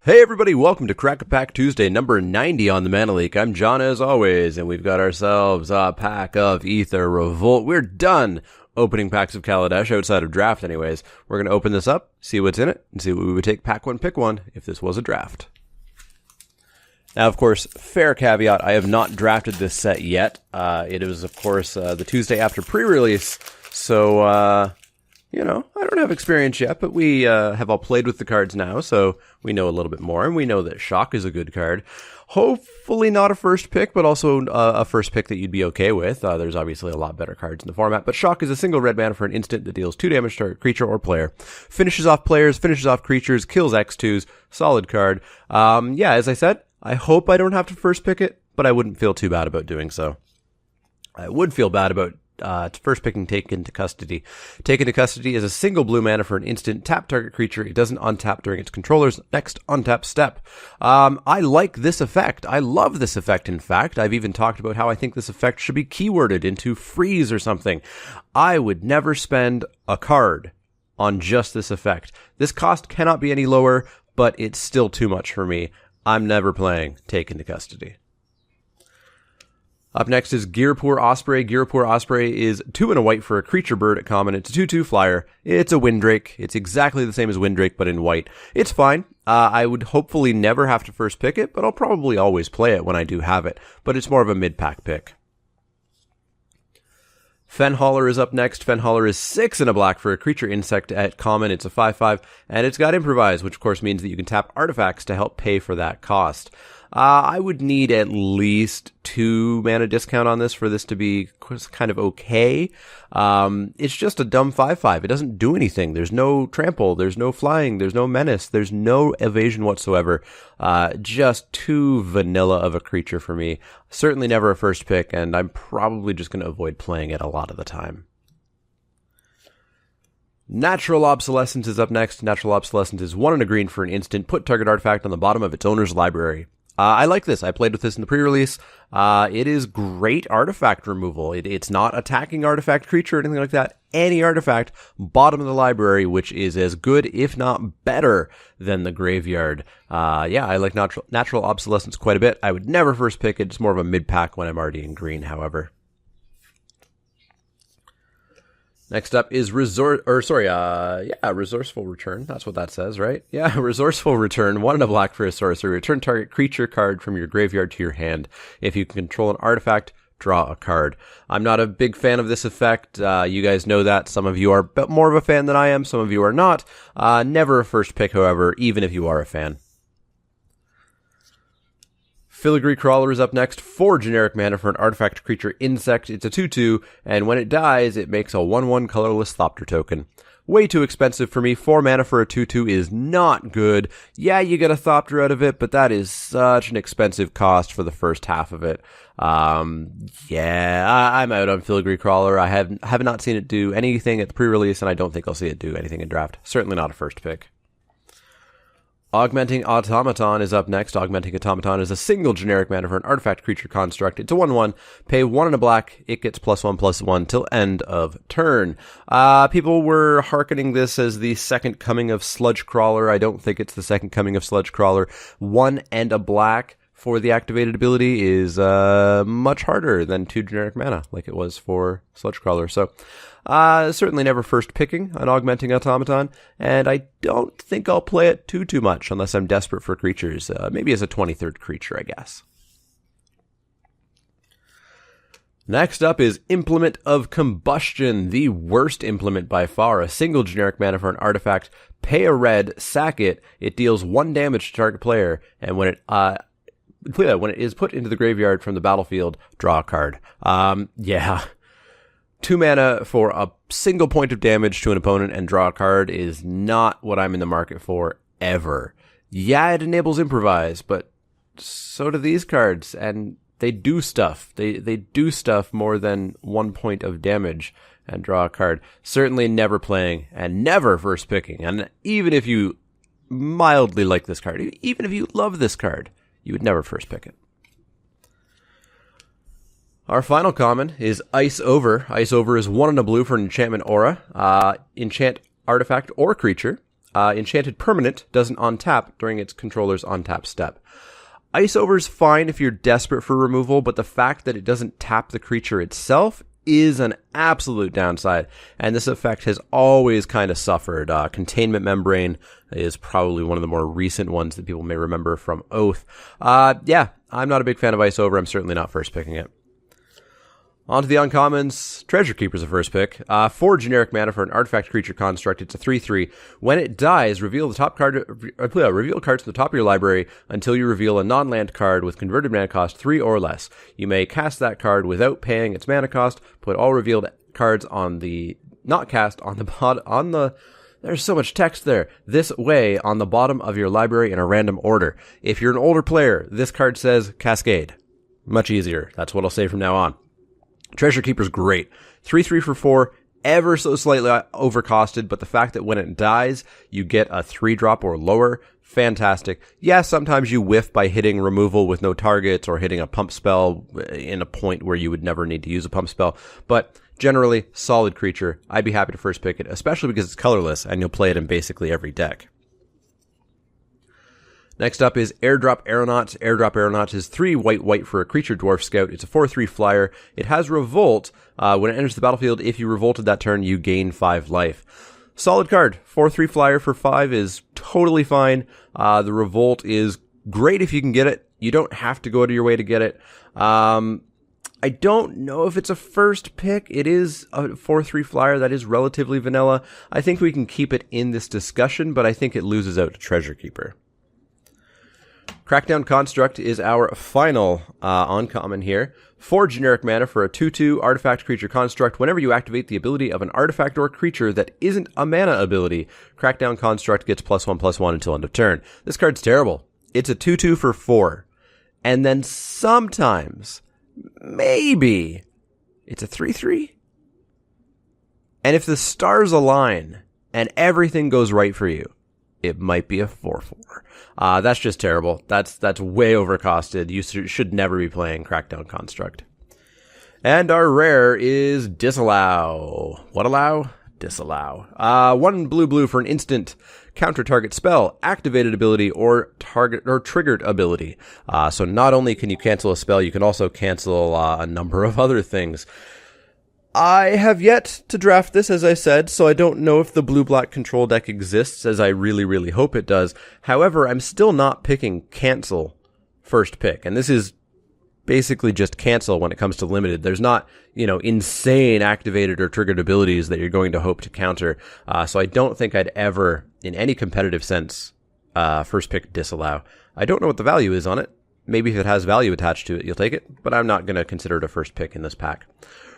Hey everybody, welcome to Crack a Pack Tuesday, number 90 on the Mana Leak. I'm John as always, and we've got ourselves a pack of Aether Revolt. We're done opening packs of Kaladesh, outside of draft anyways. We're going to open this up, see what's in it, and see what we would take pack one, pick one, if this was a draft. Now, of course, fair caveat, I have not drafted this set yet. It is, of course, the Tuesday after pre-release, so, you know, I don't have experience yet, but we have all played with the cards now, so we know a little bit more, and we know that Shock is a good card. Hopefully not a first pick, but also a first pick that you'd be okay with. There's obviously a lot better cards in the format, but Shock is a single red mana for an instant that deals 2 damage to a creature or player. Finishes off players, finishes off creatures, kills X2s, solid card. Yeah, as I said, I hope I don't have to first pick it, but I wouldn't feel too bad about doing so. I would feel bad about first picking Take Into Custody. Take Into Custody is a single blue mana for an instant tap target creature. It doesn't untap during its controller's next untap step. I like this effect. I love this effect, in fact. I've even talked about how I think this effect should be keyworded into freeze or something. I would never spend a card on just this effect. This cost cannot be any lower, but it's still too much for me. I'm never playing Take Into Custody. Up next is Gearpoor Osprey. Gearpoor Osprey is 2 and a white for a creature bird at common. It's a 2/2 flyer. It's a Windrake. It's exactly the same as Windrake, but in white. It's fine. I would hopefully never have to first pick it, but I'll probably always play it when I do have it. But it's more of a mid-pack pick. Fenhauler is up next. Fenhauler is 6 and a black for a creature insect at common. It's a 5/5, and it's got Improvise, which of course means that you can tap artifacts to help pay for that cost. I would need at least 2 mana discount on this for this to be kind of okay. It's just a dumb 5/5. It doesn't do anything. There's no trample. There's no flying. There's no menace. There's no evasion whatsoever. Just too vanilla of a creature for me. Certainly never a first pick, and I'm probably just going to avoid playing it a lot of the time. Natural Obsolescence is up next. Natural Obsolescence is 1 and a green for an instant. Put target artifact on the bottom of its owner's library. I like this. I played with this in the pre-release. It is great artifact removal. It's not attacking artifact creature or anything like that. Any artifact, bottom of the library, which is as good, if not better, than the graveyard. Yeah, I like Natural Obsolescence quite a bit. I would never first pick it. It's more of a mid-pack when I'm already in green, however. Next up is Resourceful Return. That's what that says, right? Yeah, Resourceful Return. 1 and a black for a sorcery. Return target creature card from your graveyard to your hand. If you can control an artifact, draw a card. I'm not a big fan of this effect. You guys know that. Some of you are more of a fan than I am. Some of you are not. Never a first pick, however, even if you are a fan. Filigree Crawler is up next. 4 generic mana for an artifact creature insect. It's a 2/2, and when it dies, it makes a 1/1 colorless Thopter token. Way too expensive for me. 4 mana for a 2/2 is not good. Yeah, you get a Thopter out of it, but that is such an expensive cost for the first half of it. Yeah, I'm out on Filigree Crawler. I have not seen it do anything at the pre-release, and I don't think I'll see it do anything in draft. Certainly not a first pick. Augmenting Automaton is up next. Augmenting Automaton is a single generic mana for an artifact creature construct. It's a 1/1. Pay 1 and a black. It gets +1/+1 till end of turn. People were hearkening this as the second coming of Sludge Crawler. I don't think it's the second coming of Sludge Crawler. 1 and a black for the activated ability is much harder than 2 generic mana, like it was for Sludge Crawler. So, certainly never first picking an Augmenting Automaton, and I don't think I'll play it too much unless I'm desperate for creatures. Maybe as a 23rd creature, I guess. Next up is Implement of Combustion, the worst implement by far. A single generic mana for an artifact. Pay a red, sack it. It deals 1 damage to target player, and when it is put into the graveyard from the battlefield, draw a card. Yeah. 2 mana for a single point of damage to an opponent and draw a card is not what I'm in the market for ever. Yeah, it enables Improvise, but so do these cards, and they do stuff. They do stuff more than 1 point of damage and draw a card. Certainly never playing and never first picking. And even if you mildly like this card, even if you love this card, you would never first pick it. Our final common is Ice Over. Ice Over is 1 and a blue for an enchantment aura. Enchant artifact or creature. enchanted permanent doesn't untap during its controller's untap step. Ice Over's fine if you're desperate for removal, but the fact that it doesn't tap the creature itself is an absolute downside, and this effect has always kind of suffered. Containment Membrane is probably one of the more recent ones that people may remember from Oath. Yeah, I'm not a big fan of Ice Over. I'm certainly not first picking it. On to the uncommons. Treasure Keeper's a first pick. 4 generic mana for an artifact creature construct. It's a 3/3. When it dies, reveal the top card. Reveal cards from the top of your library until you reveal a non-land card with converted mana cost 3 or less. You may cast that card without paying its mana cost. Put all revealed cards on the not cast on the There's so much text there. This way on the bottom of your library in a random order. If you're an older player, this card says Cascade. Much easier. That's what I'll say from now on. Treasure Keeper's great. 3/3 for 4, ever so slightly overcosted, but the fact that when it dies, you get a 3-drop or lower, fantastic. Yeah, sometimes you whiff by hitting removal with no targets or hitting a pump spell in a point where you would never need to use a pump spell, but generally, solid creature. I'd be happy to first pick it, especially because it's colorless and you'll play it in basically every deck. Next up is Airdrop Aeronauts. Airdrop Aeronauts is 3 white for a creature dwarf scout. It's a 4/3 flyer. It has Revolt. When it enters the battlefield, if you revolted that turn, you gain 5 life. Solid card. 4/3 flyer for 5 is totally fine. The Revolt is great if you can get it. You don't have to go out of your way to get it. I don't know if it's a first pick. It is a 4/3 flyer that is relatively vanilla. I think we can keep it in this discussion, but I think it loses out to Treasure Keeper. Crackdown Construct is our final uncommon here. 4 generic mana for a 2/2 artifact creature construct. Whenever you activate the ability of an artifact or creature that isn't a mana ability, Crackdown Construct gets +1/+1 until end of turn. This card's terrible. It's a 2/2 for 4. And then sometimes, maybe, it's a 3/3. And if the stars align and everything goes right for you, it might be a 4/4. That's just terrible. That's way overcosted. You should never be playing Crackdown Construct. And our rare is Disallow. What allow? Disallow. 1 blue for an instant counter target spell, activated ability, or target or triggered ability. So not only can you cancel a spell, you can also cancel a number of other things. I have yet to draft this, as I said, so I don't know if the blue-black control deck exists, as I really hope it does. However, I'm still not picking cancel first pick, and this is basically just cancel when it comes to limited. There's not, insane activated or triggered abilities that you're going to hope to counter, so I don't think I'd ever, in any competitive sense, first pick Disallow. I don't know what the value is on it. Maybe if it has value attached to it, you'll take it, but I'm not going to consider it a first pick in this pack.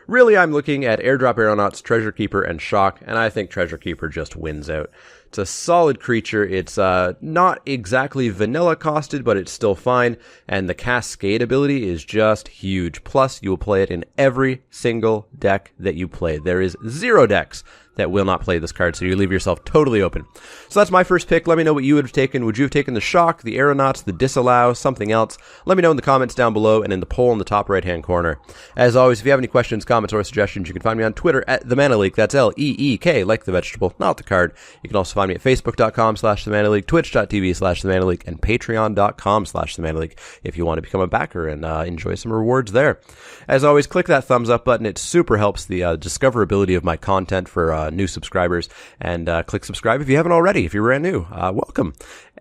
Really, I'm looking at Airdrop Aeronauts, Treasure Keeper, and Shock, and I think Treasure Keeper just wins out. It's a solid creature. It's not exactly vanilla costed, but it's still fine, and the Cascade ability is just huge. Plus, you will play it in every single deck that you play. There is 0 decks that will not play this card, so you leave yourself totally open. So that's my first pick. Let me know what you would have taken. Would you have taken the Shock, the Aeronauts, the Disallow, something else? Let me know in the comments down below and in the poll in the top right-hand corner. As always, if you have any questions, comments, or suggestions, you can find me on Twitter at The Mana Leak. That's L-E-E-K, like the vegetable, not the card. You can also find me at Facebook.com/The Mana Leak, Twitch.tv/The Mana Leak, and Patreon.com/The Mana Leak if you want to become a backer and enjoy some rewards there. As always, click that thumbs up button. It super helps the discoverability of my content for new subscribers, and click subscribe if you haven't already. If you're brand new, welcome.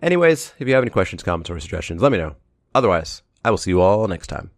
Anyways, if you have any questions, comments, or suggestions, let me know. Otherwise, I will see you all next time.